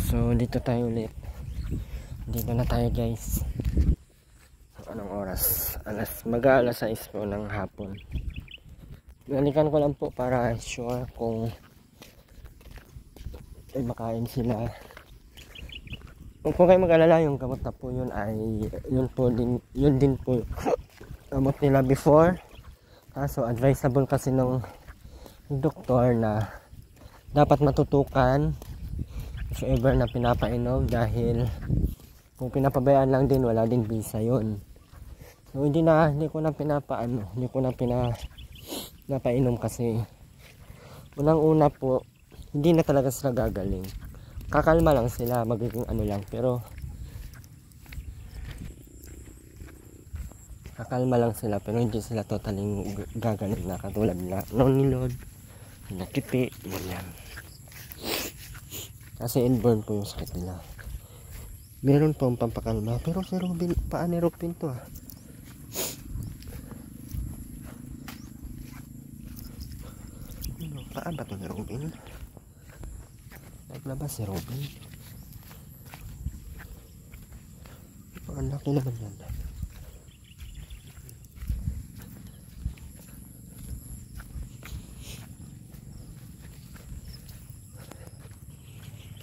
So dito tayo ulit. Dito na tayo guys. So, anong oras? Mag-aalas 6 po ng hapon. Balikan ko lang po para sure kung ay makain sila. Kung kayo mag-alala, yung gamot na po yun ay yun din po gamot nila before. So advisable kasi ng doktor na dapat matutukan if ever na pinapainom, dahil kung pinapabayaan lang din, wala din bisa yun. So hindi ko na pinapainom kasi unang-una po hindi na talaga sila gagaling. Kakalma lang sila, magiging ano lang, pero kakalma lang sila, pero hindi sila totaling gagaling na katulad na nonilod, nakipi, ganyan. Kasi inborn po yung sakit nila. Meron pong pampakalma, pero si Robin, paan ni Robin to ah. Paan ba to ni Robin? Naglabas si Robin. Ang laki naman yan.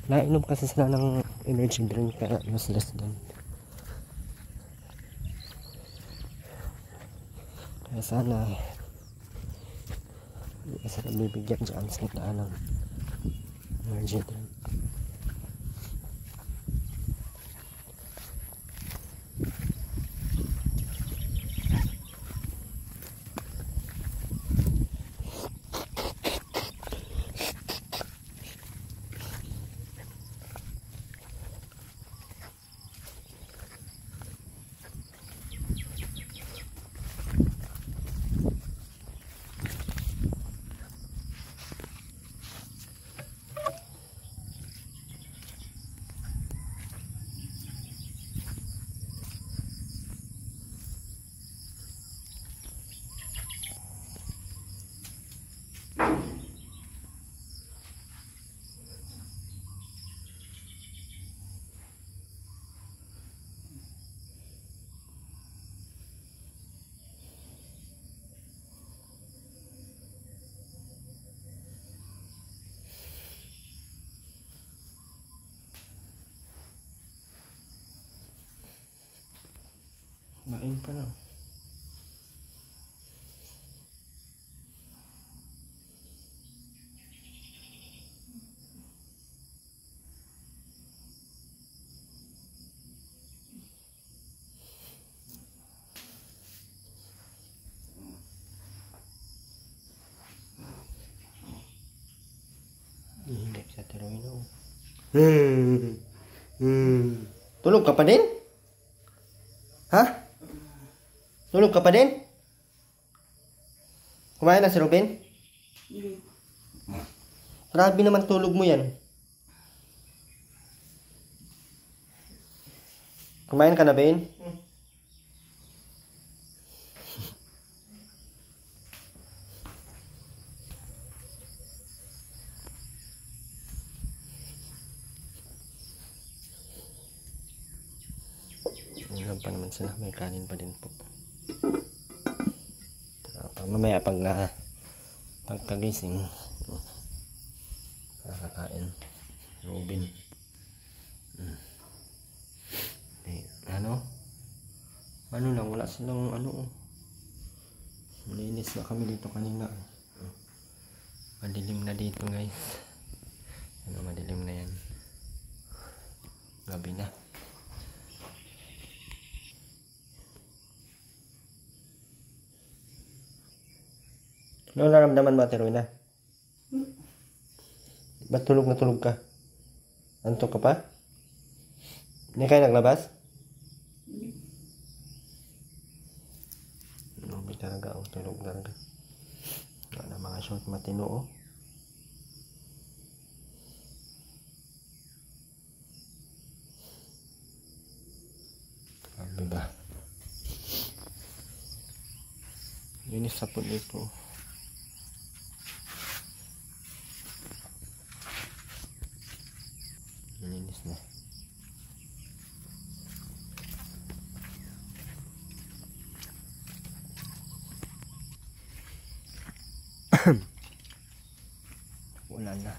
Nainom kasi sila ng energy drink kaya useless din. Kaya sana hindi sila bibigyan chance na ng energy drink. Main pa lang. Hihingap sa teroino. Tulog ka pa din? Ha? Tulog ka pa din? Kumain na si Robin? Grabe naman tulog mo yan. Kumain ka na, Ben? Ulam pa naman sila, may kanin pa din po. Mamaya pagkagising kakakain Robin. Ano lang, wala silang malinis na kami dito kanina. Madilim na dito guys. Madilim na yan, gabi na. Ano naramdaman mo, Ate Rowena? Ba't tulog na tulog ka? Antok ka pa? Hindi kayo naglabas? Hindi talaga, tulog talaga. Wala mga short matino, oh. Sabi ba? Yun isa po dito. Ini Ayos na. Wala na.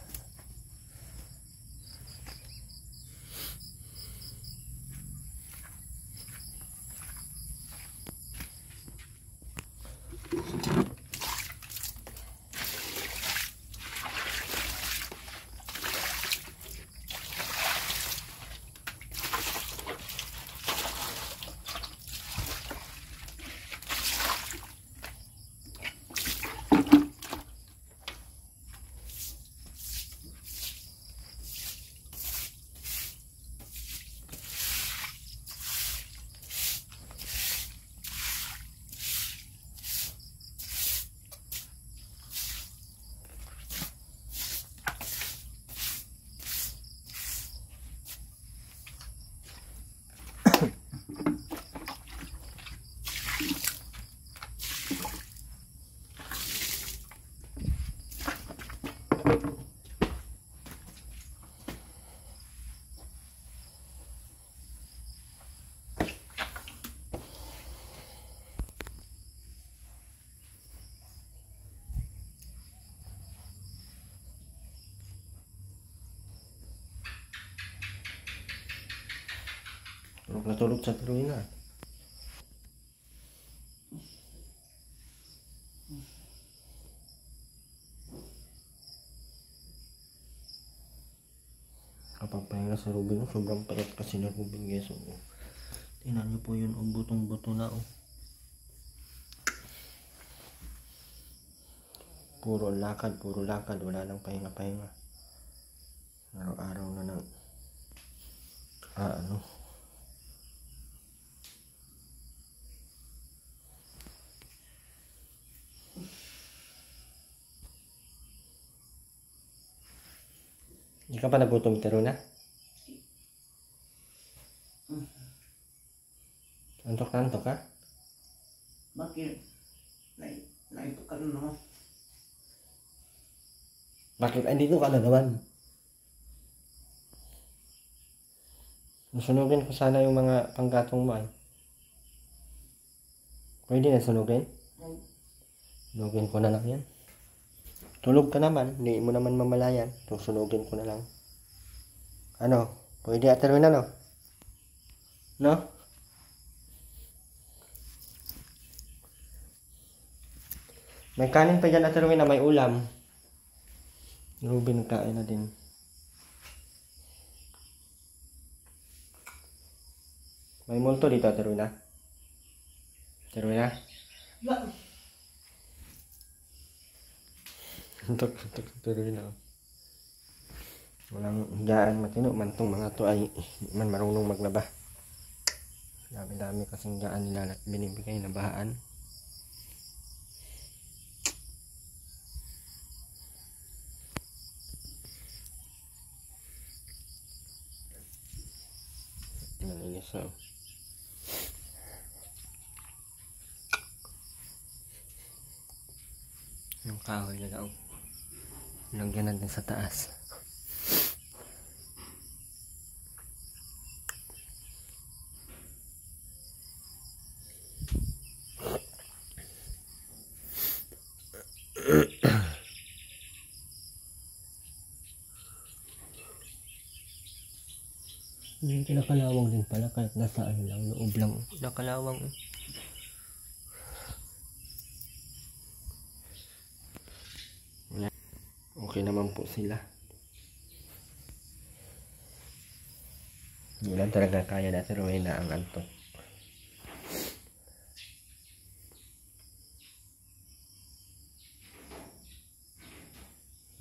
Tulog na tulog sa tuloy na. Kapag pahinga sa Ruben, sobrang payat kasi na Ruben guys. Tingnan nyo po yun, butong-buto na oh. Puro lakad, wala nang pahinga-pahinga. Araw-araw na nang ano. Hindi ka pa nagutom, Teruna? Antok na antok ka? Bakit? Naipok ka naman. Bakit? Andito ka na naman. Nasunugin ko sana yung mga panggatong mo ay. Pwede na sunugin? Sunugin ko na lang yan. Tulog ka naman, hindi mo naman mamalayan. Susunugin ko na lang. Ano? Pwede ateruin na no? No? May kanin pa dyan ateruin na may ulam. Ruben kain na din. May multo dito ateruin na. Ateruin na? Untuk tuloy na. Walang hiyaan matino man tong mga to ay man marunong maglaba. Dami-dami kasing hiyaan nila binibigay na bahaan. Malinis na. Yung kahoy na daw. Lagyan natin sa taas. Yung kinakalawang din pala kahit nasa ano lang, loob lang. Nakalawang. Okay naman po sila. Hindi lang talaga kaya natin ruin na ang antok.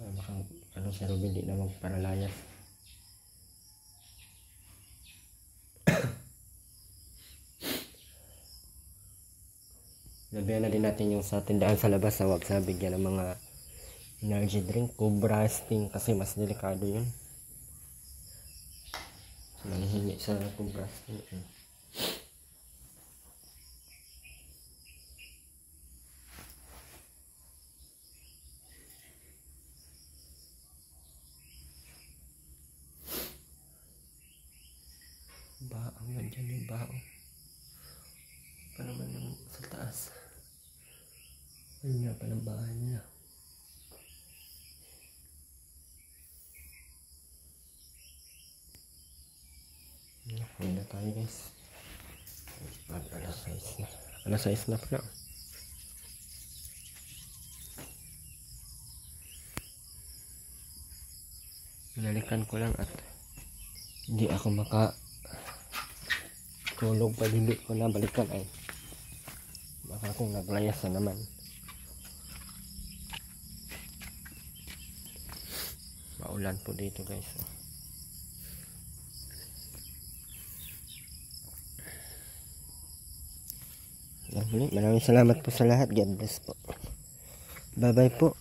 Baka ano si Ruben di na magparalayas. Labihan na din natin yung sa tindahan sa labas na wag sa bigyan ng mga energy drink, Cobra Sting kasi mas delikado yun. Manahingi sa Cobra Sting. Hanggang dyan yung baho. Pa naman yung sa taas. Ayun nga pa ng bahay nila. Ayun na tayo guys. Alas 6 na. Alas 6 na pala. Binalikan ko lang at hindi ako tulog pa, hindi ko na balikan ay baka akong naglayas na naman. Maulan po dito guys. Maraming salamat po sa lahat. God bless po. Bye bye po.